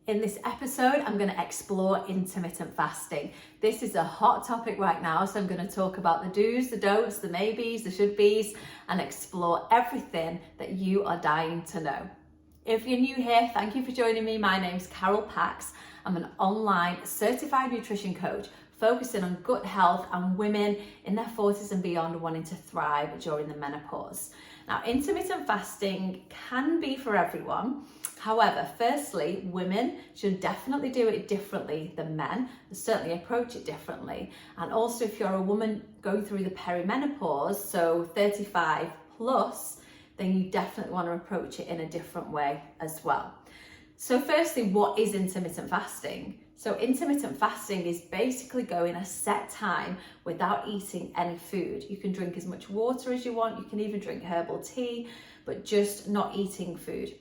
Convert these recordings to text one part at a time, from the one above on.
In this episode, I'm going to explore intermittent fasting. This is a hot topic right now, so I'm going to talk about the do's, the don'ts, the maybes, the should be's, and explore everything that you are dying to know. If you're new here, thank you for joining me. My name's Carol Pax. I'm an online certified nutrition coach focusing on gut health and women in their 40s and beyond wanting to thrive during the menopause. Now, intermittent fasting can be for everyone. However, firstly, women should definitely do it differently than men, certainly approach it differently. And also, if you're a woman going through the perimenopause, so 35 plus, then you definitely want to approach it in a different way as well. So firstly, what is intermittent fasting? So intermittent fasting is basically going a set time without eating any food. You can drink as much water as you want, you can even drink herbal tea, but just not eating food.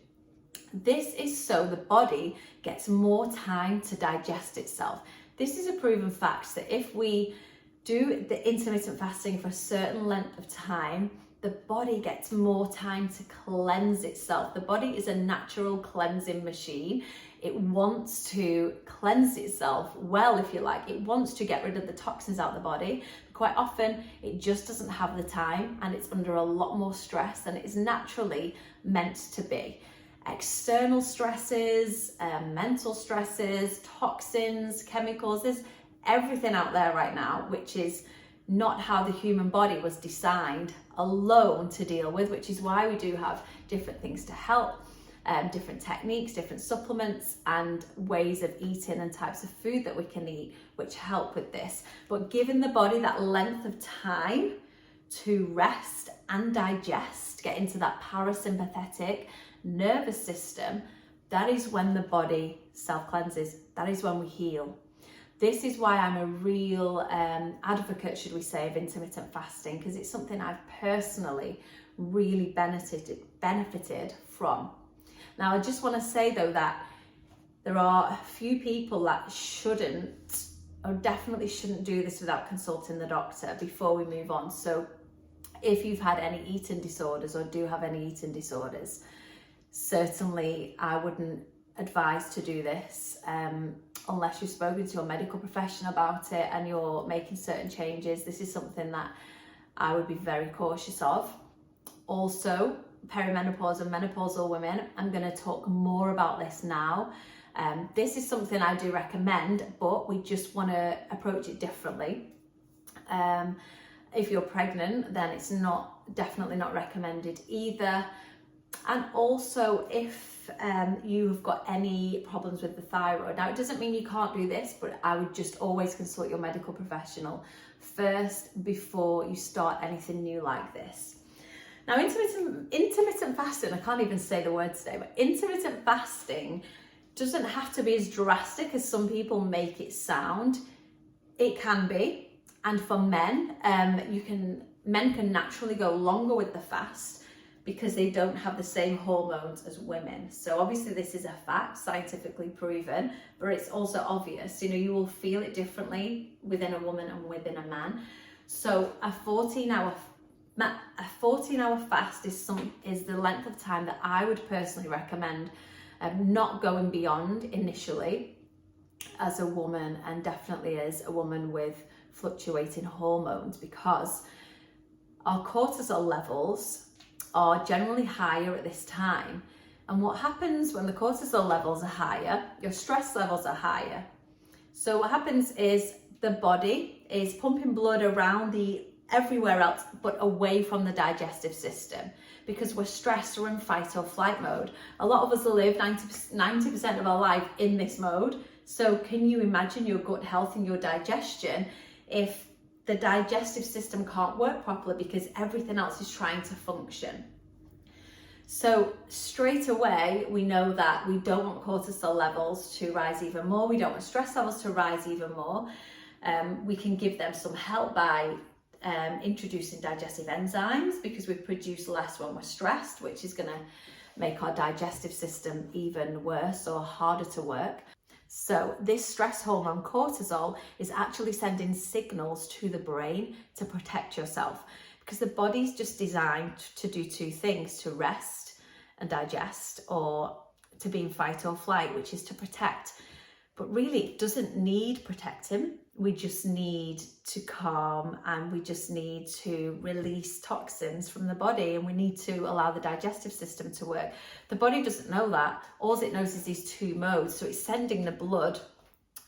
This is so the body gets more time to digest itself. This is a proven fact that if we do the intermittent fasting for a certain length of time, the body gets more time to cleanse itself. The body is a natural cleansing machine. It wants to cleanse itself well, if you like. It wants to get rid of the toxins out of the body. Quite often, it just doesn't have the time and it's under a lot more stress than it is naturally meant to be. External stresses, mental stresses, toxins, chemicals, there's everything out there right now, which is not how the human body was designed alone to deal with, which is why we do have different things to help, different techniques, different supplements and ways of eating and types of food that we can eat, which help with this. But giving the body that length of time to rest and digest, get into that parasympathetic nervous system, that is when the body self-cleanses. That is when we heal. This is why I'm a real advocate, should we say, of intermittent fasting, because it's something I've personally really benefited from. Now, I just want to say though that there are a few people that shouldn't, or definitely shouldn't do this without consulting the doctor before we move on. So if you've had any eating disorders or do have any eating disorders, certainly I wouldn't advise to do this unless you've spoken to your medical professional about it and you're making certain changes. This is something that I would be very cautious of. Also, perimenopause and menopausal women, I'm going to talk more about this now. This is something I do recommend, but we just want to approach it differently. If you're pregnant, then it's definitely not recommended either. And also if you've got any problems with the thyroid. Now, it doesn't mean you can't do this, but I would just always consult your medical professional first before you start anything new like this. Now, intermittent fasting, I can't even say the word today, but intermittent fasting doesn't have to be as drastic as some people make it sound. It can be. And for men, men can naturally go longer with the fast because they don't have the same hormones as women. So obviously this is a fact, scientifically proven, but it's also obvious. You will feel it differently within a woman and within a man. So a 14-hour fast is the length of time that I would personally recommend, not going beyond initially as a woman, and definitely as a woman with fluctuating hormones, because our cortisol levels are generally higher at this time. And what happens when the cortisol levels are higher, your stress levels are higher. So what happens is the body is pumping blood around everywhere else, but away from the digestive system, because we're stressed or in fight or flight mode. A lot of us live 90% of our life in this mode. So can you imagine your gut health and your digestion if the digestive system can't work properly because everything else is trying to function? So straight away, we know that we don't want cortisol levels to rise even more. We don't want stress levels to rise even more. We can give them some help by introducing digestive enzymes, because we produce less when we're stressed, which is going to make our digestive system even worse or harder to work. So this stress hormone cortisol is actually sending signals to the brain to protect yourself, because the body's just designed to do two things: to rest and digest, or to be in fight or flight, which is to protect. But really, it doesn't need protecting. We just need to calm, and we just need to release toxins from the body, and we need to allow the digestive system to work. The body doesn't know that. All it knows is these two modes. So it's sending the blood,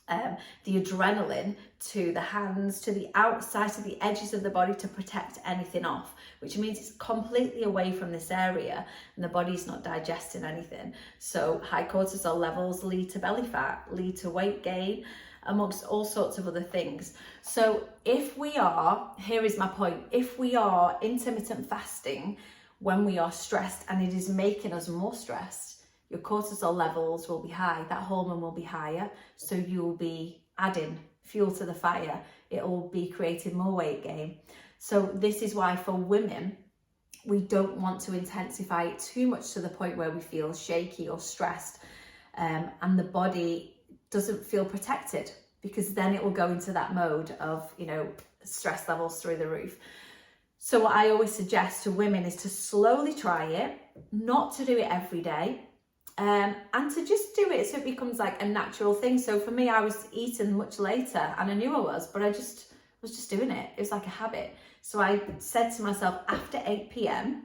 the adrenaline, to the hands, to the outside, to the edges of the body to protect anything off, which means it's completely away from this area and the body's not digesting anything. So high cortisol levels lead to belly fat, lead to weight gain, amongst all sorts of other things. So if we are, here is my point, if we are intermittent fasting when we are stressed and it is making us more stressed, your cortisol levels will be high, that hormone will be higher, so you'll be adding fuel to the fire. It will be creating more weight gain. So this is why for women, we don't want to intensify it too much to the point where we feel shaky or stressed, and the body doesn't feel protected, because then it will go into that mode of, stress levels through the roof. So what I always suggest to women is to slowly try it, not to do it every day, and to just do it so it becomes like a natural thing. So for me, I was eating much later, and I knew I was, but I was just doing it. It was like a habit. So I said to myself, after 8 p.m,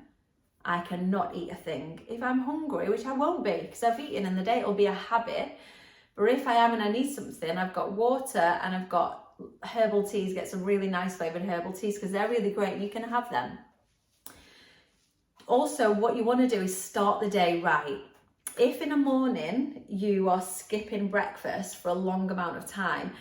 I cannot eat a thing. If I'm hungry, which I won't be, because I've eaten in the day, it'll be a habit. But if I am and I need something, I've got water and I've got herbal teas, get some really nice flavored herbal teas, because they're really great. You can have them. Also, what you want to do is start the day right. If in the morning you are skipping breakfast for a long amount of time,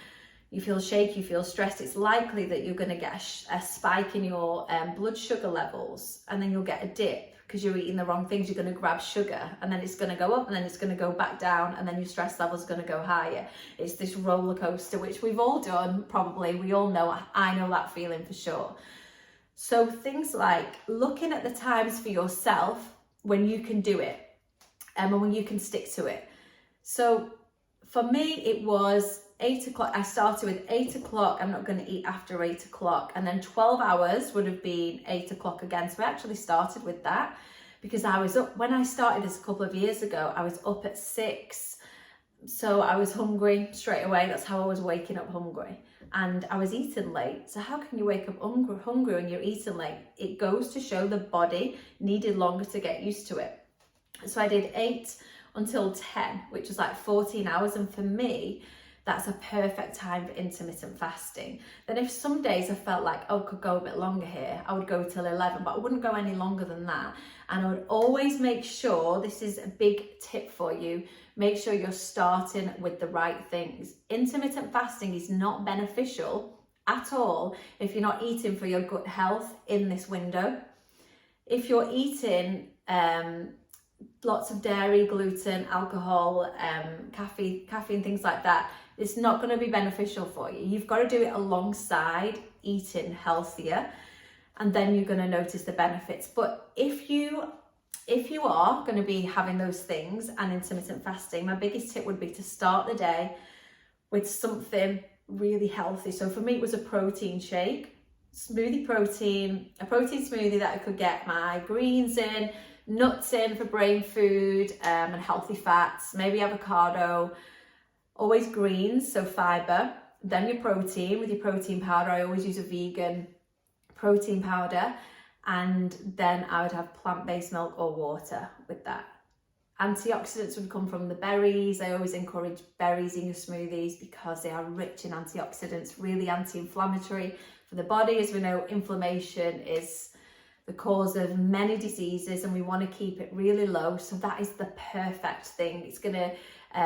you feel shaky, you feel stressed, it's likely that you're going to get a spike in your blood sugar levels, and then you'll get a dip because you're eating the wrong things. You're going to grab sugar, and then it's going to go up, and then it's going to go back down, and then your stress levels are going to go higher. It's this roller coaster, which we've all done, probably. We all know, I know that feeling for sure. So things like looking at the times for yourself when you can do it, and when you can stick to it. So for me, it was 8 o'clock. I started with 8 o'clock. I'm not going to eat after 8 o'clock. And then 12 hours would have been 8 o'clock again. So I actually started with that because I was up, when I started this a couple of years ago, I was up at 6. So I was hungry straight away. That's how I was waking up, hungry. And I was eating late. So how can you wake up hungry when you're eating late? It goes to show the body needed longer to get used to it. So I did 8 until 10, which was like 14 hours. And for me, that's a perfect time for intermittent fasting. Then if some days I felt like, oh, could go a bit longer here, I would go till 11, but I wouldn't go any longer than that. And I would always make sure, this is a big tip for you, make sure you're starting with the right things. Intermittent fasting is not beneficial at all if you're not eating for your gut health in this window. If you're eating lots of dairy, gluten, alcohol, caffeine, things like that, it's not going to be beneficial for you. You've got to do it alongside eating healthier, and then you're going to notice the benefits. But if you are going to be having those things and intermittent fasting, my biggest tip would be to start the day with something really healthy. So for me, it was a protein shake, a protein smoothie that I could get my greens in, nuts in for brain food, and healthy fats, maybe avocado, always greens, so fiber, then your protein. With your protein powder, I always use a vegan protein powder, and then I would have plant-based milk or water with that. Antioxidants would come from the berries. I always encourage berries in your smoothies because they are rich in antioxidants, really anti-inflammatory for the body. As we know, inflammation is the cause of many diseases, and we want to keep it really low. So that is the perfect thing. It's going to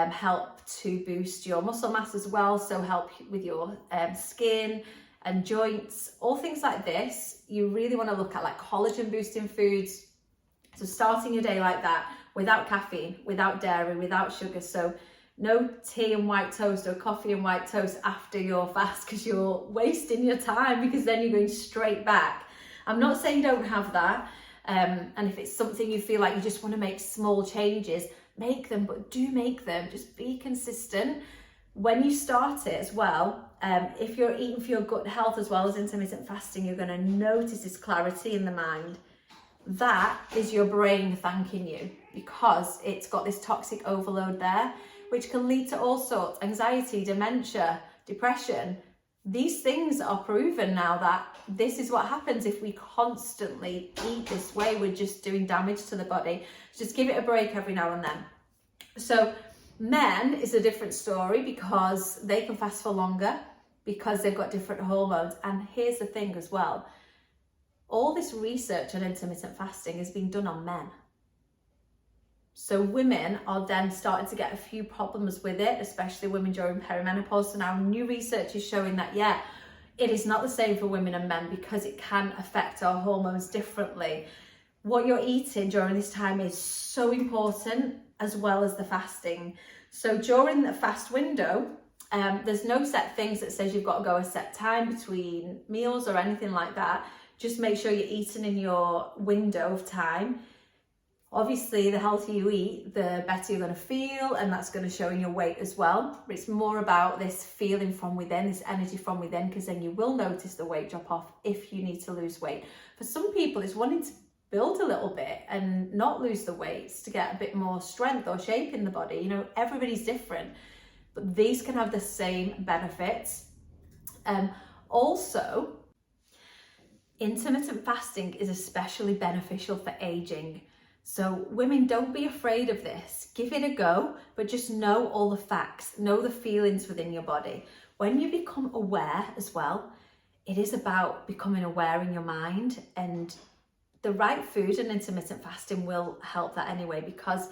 help to boost your muscle mass as well, so help with your skin and joints, all things like this. You really want to look at like collagen boosting foods. So starting your day like that, without caffeine, without dairy, without sugar. So no tea and white toast or coffee and white toast after your fast, because you're wasting your time, because then you're going straight back. I'm not saying don't have that, and if it's something you feel like you just want to make small changes, make them, but do make them. Just be consistent. When you start it as well, if you're eating for your gut health as well as intermittent fasting, you're going to notice this clarity in the mind. That is your brain thanking you. because it's got this toxic overload there, which can lead to all sorts, anxiety, dementia, depression. These things are proven now that this is what happens if we constantly eat this way. We're just doing damage to the body. Just give it a break every now and then. So men is a different story because they can fast for longer because they've got different hormones. And here's the thing as well. All this research on intermittent fasting is being done on men. So women are then starting to get a few problems with it, especially women during perimenopause. So now new research is showing that, yeah, it is not the same for women and men because it can affect our hormones differently. What you're eating during this time is so important, as well as the fasting. So during the fast window, there's no set things that says you've got to go a set time between meals or anything like that. Just make sure you're eating in your window of time. Obviously, the healthier you eat, the better you're going to feel, and that's going to show in your weight as well. But it's more about this feeling from within, this energy from within, because then you will notice the weight drop off if you need to lose weight. For some people, it's wanting to build a little bit and not lose the weights to get a bit more strength or shape in the body. You know, everybody's different, but these can have the same benefits. Also, intermittent fasting is especially beneficial for aging. So women, don't be afraid of this. Give it a go, but just know all the facts, know the feelings within your body. When you become aware as well, it is about becoming aware in your mind, and the right food and intermittent fasting will help that anyway, because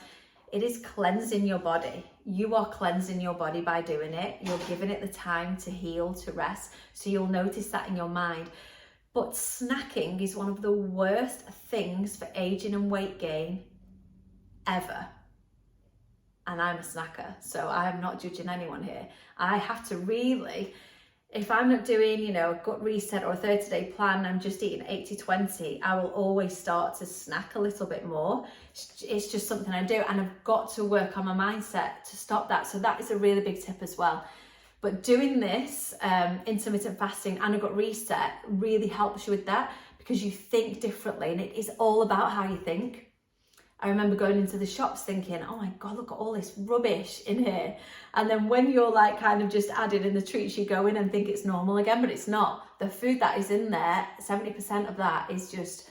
it is cleansing your body. You are cleansing your body by doing it. You're giving it the time to heal, to rest. So you'll notice that in your mind. But snacking is one of the worst things for aging and weight gain ever. And I'm a snacker, so I'm not judging anyone here. I have to really, if I'm not doing, you know, a gut reset or a 30-day plan, I'm just eating 80-20, I will always start to snack a little bit more. It's just something I do, and I've got to work on my mindset to stop that. So that is a really big tip as well. But doing this intermittent fasting and a gut reset really helps you with that, because you think differently, and it is all about how you think. I remember going into the shops thinking, oh my God, look at all this rubbish in here. And then when you're like kind of just adding in the treats, you go in and think it's normal again, but it's not. The food that is in there, 70% of that is just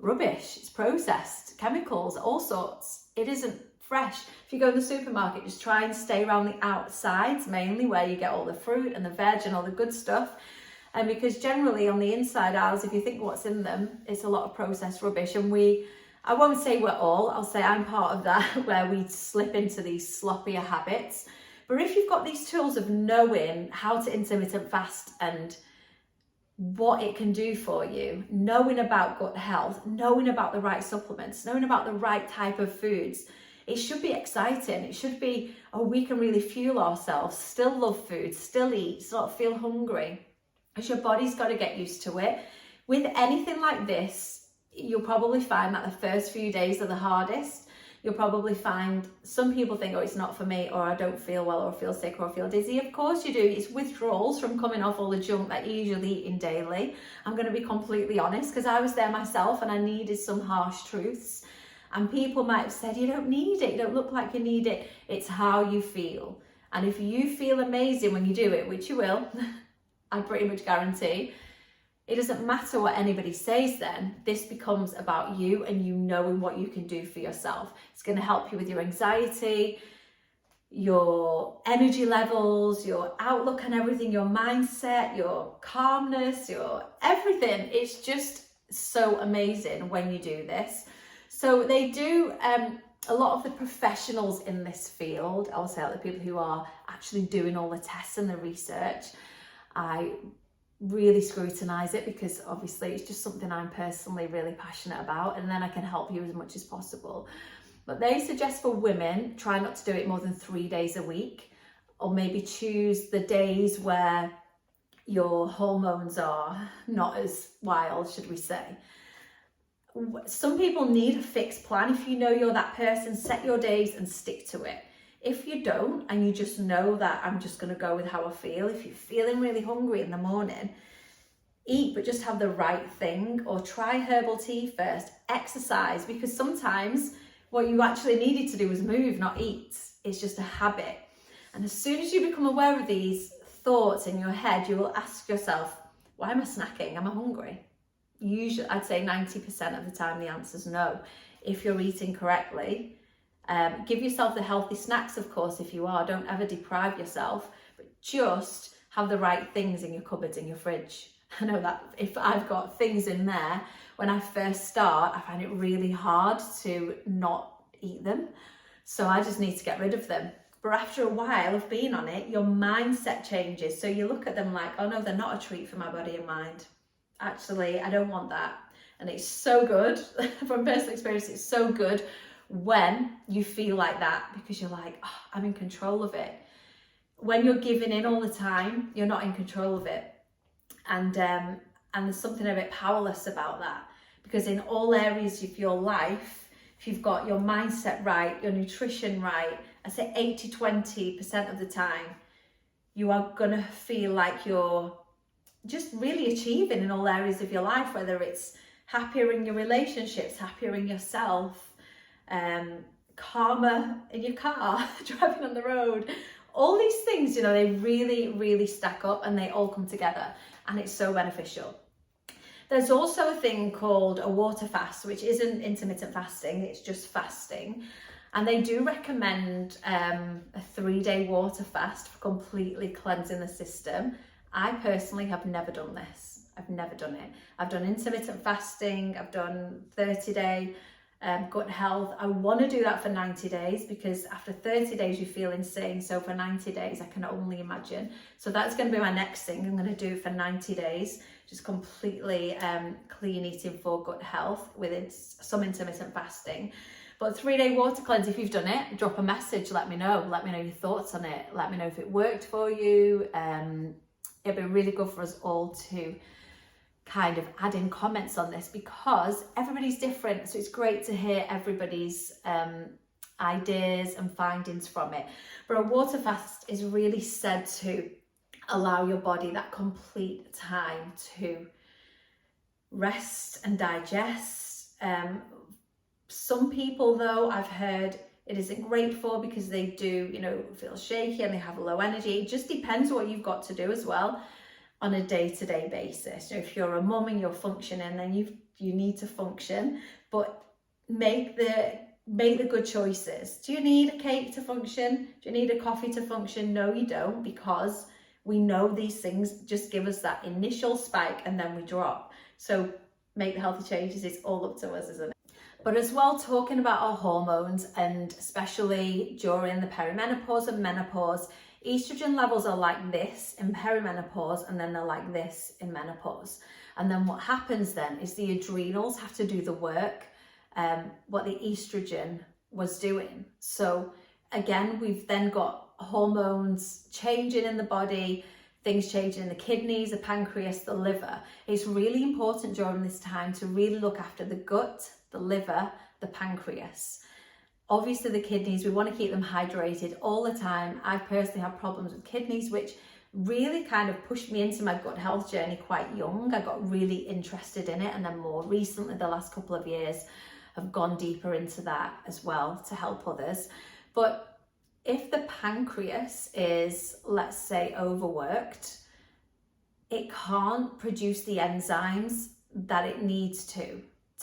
rubbish. It's processed, chemicals, all sorts. It isn't fresh. If you go in the supermarket, just try and stay around the outsides, mainly where you get all the fruit and the veg and all the good stuff. And because generally on the inside aisles, if you think what's in them, it's a lot of processed rubbish. And I won't say we're all, I'll say I'm part of that, where we slip into these sloppier habits. But if you've got these tools of knowing how to intermittent fast and what it can do for you, knowing about gut health, knowing about the right supplements, knowing about the right type of foods, it should be exciting. It should be, oh, we can really fuel ourselves, still love food, still eat, not feel hungry, because your body's got to get used to it. With anything like this, you'll probably find that the first few days are the hardest. You'll probably find some people think, oh, it's not for me, or I don't feel well, or feel sick, or feel dizzy. Of course you do. It's withdrawals from coming off all the junk that you usually eat in daily. I'm going to be completely honest, because I was there myself and I needed some harsh truths. And people might have said, you don't need it, you don't look like you need it. It's how you feel. And if you feel amazing when you do it, which you will, I pretty much guarantee, it doesn't matter what anybody says then. This becomes about you and you knowing what you can do for yourself. It's going to help you with your anxiety, your energy levels, your outlook and everything, your mindset, your calmness, your everything. It's just so amazing when you do this. So they do, a lot of the professionals in this field, I'll say like the people who are actually doing all the tests and the research, I really scrutinize it, because obviously it's just something I'm personally really passionate about, and then I can help you as much as possible. But they suggest for women, try not to do it more than 3 days a week, or maybe choose the days where your hormones are not as wild, should we say. Some people need a fixed plan. If you know you're that person, set your days and stick to it. If you don't, and you just know that I'm just going to go with how I feel, if you're feeling really hungry in the morning, eat, but just have the right thing, or try herbal tea first. Exercise, because sometimes What you actually needed to do was move, not eat. It's just a habit. And as soon as you become aware of these thoughts in your head, you will ask yourself, why am I snacking? Am I hungry? Usually, I'd say 90% of the time the answer is no. If you're eating correctly, give yourself the healthy snacks, of course, if you are. Don't ever deprive yourself, but just have the right things in your cupboards, in your fridge. I know that if I've got things in there, when I first start, I find it really hard to not eat them. So I just need to get rid of them. But after a while of being on it, your mindset changes. So you look at them like, oh no, they're not a treat for my body and mind. Actually, I don't want that. And it's so good, from personal experience, it's so good when you feel like that, because you're like, oh, I'm in control of it. When you're giving in all the time, you're not in control of it. And there's something a bit powerless about that, because in all areas of your life, if you've got your mindset right, your nutrition right, I say 80-20% of the time, you are gonna feel like you're just really achieving in all areas of your life, whether it's happier in your relationships, happier in yourself, calmer in your car, driving on the road. All these things, you know, they really, really stack up and they all come together, and it's so beneficial. There's also a thing called a water fast, which isn't intermittent fasting, it's just fasting. And they do recommend a 3-day water fast for completely cleansing the system. I personally have never done this. I've never done it. I've done intermittent fasting, I've done 30-day gut health. I want to do that for 90 days because after 30 days you feel insane. So for 90 days, I can only imagine. So that's going to be my next thing. I'm going to do for 90 days, just completely clean eating for gut health with some intermittent fasting. But 3-day water cleanse, if you've done it, drop a message, let me know. Let me know your thoughts on it. Let me know if it worked for you. It'd be really good for us all to kind of add in comments on this, because everybody's different. So it's great to hear everybody's ideas and findings from it. But a water fast is really said to allow your body that complete time to rest and digest. Some people, though, I've heard it isn't great for, because they do, you know, feel shaky and they have low energy. It just depends what you've got to do as well on a day-to-day basis. So if you're a mum and you're functioning, then you need to function, but make the good choices. Do you need a cake to function? Do you need a coffee to function? No, you don't, because we know these things just give us that initial spike and then we drop. So make the healthy changes. It's all up to us, isn't it? But as well, talking about our hormones, and especially during the perimenopause and menopause, estrogen levels are like this in perimenopause, and then they're like this in menopause. And then what happens then is the adrenals have to do the work, what the estrogen was doing. So again, we've then got hormones changing in the body, things changing in the kidneys, the pancreas, the liver. It's really important during this time to really look after the gut, the liver, the pancreas. Obviously the kidneys, we want to keep them hydrated all the time. I personally have problems with kidneys, which really kind of pushed me into my gut health journey quite young. I got really interested in it, and then more recently, the last couple of years, I've gone deeper into that as well to help others. But if the pancreas is, let's say, overworked, it can't produce the enzymes that it needs to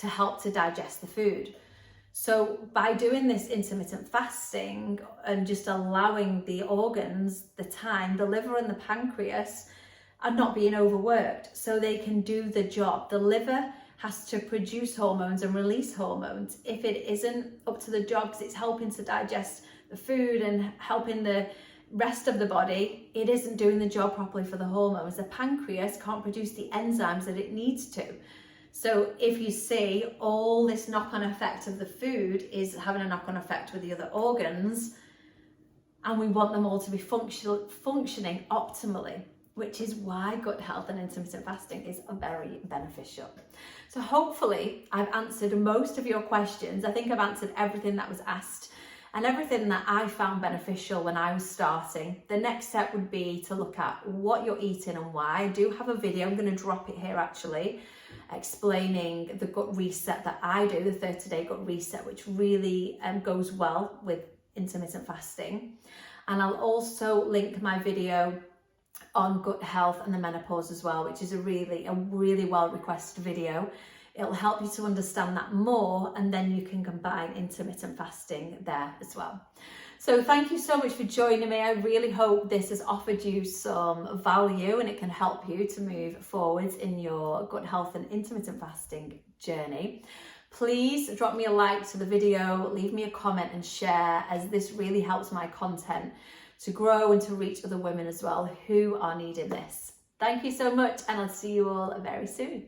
help to digest the food. So by doing this intermittent fasting and just allowing the organs the time, the liver and the pancreas are not being overworked, so they can do the job. The liver has to produce hormones and release hormones. If it isn't up to the job, because it's helping to digest the food and helping the rest of the body, it isn't doing the job properly for the hormones. The pancreas can't produce the enzymes that it needs to. So if you see all this knock-on effect of the food is having a knock-on effect with the other organs, and we want them all to be functioning optimally, which is why gut health and intermittent fasting is very beneficial. So hopefully I've answered most of your questions. I think I've answered everything that was asked and everything that I found beneficial when I was starting. The next step would be to look at what you're eating and why. I do have a video, I'm going to drop it here actually, explaining the gut reset that I do, the 30-day gut reset, which really goes well with intermittent fasting. And I'll also link my video on gut health and the menopause as well, which is a really well requested video. It'll help you to understand that more, and then you can combine intermittent fasting there as well. So thank you so much for joining me. I really hope this has offered you some value and it can help you to move forwards in your gut health and intermittent fasting journey. Please drop me a like to the video, leave me a comment and share, as this really helps my content to grow and to reach other women as well who are needing this. Thank you so much, and I'll see you all very soon.